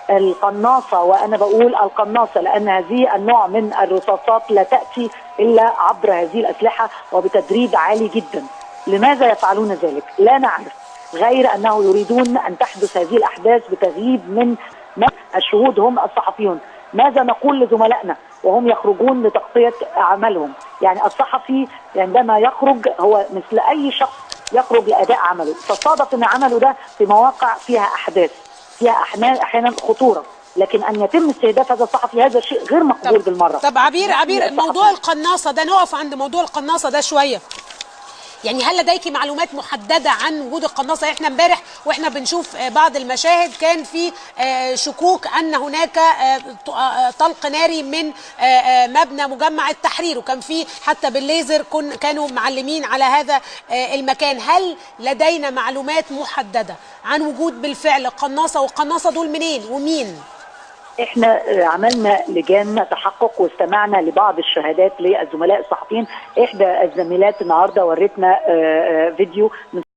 القناصه، وانا بقول القناصه لان هذه النوع من الرصاصات لا تاتي الا عبر هذه الاسلحه وبتدريب عالي جدا. لماذا يفعلون ذلك؟ لا نعرف، غير انه يريدون ان تحدث هذه الاحداث بتغييب من الشهود هم الصحفيون. ماذا نقول لزملائنا وهم يخرجون لتغطيه عملهم؟ يعني الصحفي عندما يخرج هو مثل اي شخص يخرج لاداء عمله، تصادف ان عمله ده في مواقع فيها احداث، فيها احيانا خطوره، لكن ان يتم استهداف هذا الصحفي هذا شيء غير مقبول بالمره. طب عبير موضوع القناصه ده، نقف عند موضوع القناصه ده شويه. يعني هل لديك معلومات محدده عن وجود القناصه؟ احنا امبارح واحنا بنشوف بعض المشاهد كان في شكوك ان هناك طلق ناري من مبنى مجمع التحرير، وكان في حتى بالليزر كانوا معلمين على هذا المكان. هل لدينا معلومات محدده عن وجود بالفعل قناصه؟ والقناصه دول منين ومين؟ احنا عملنا لجان تحقق واستمعنا لبعض الشهادات للزملاء الصحفيين. احدى الزميلات النهارده ورتنا فيديو من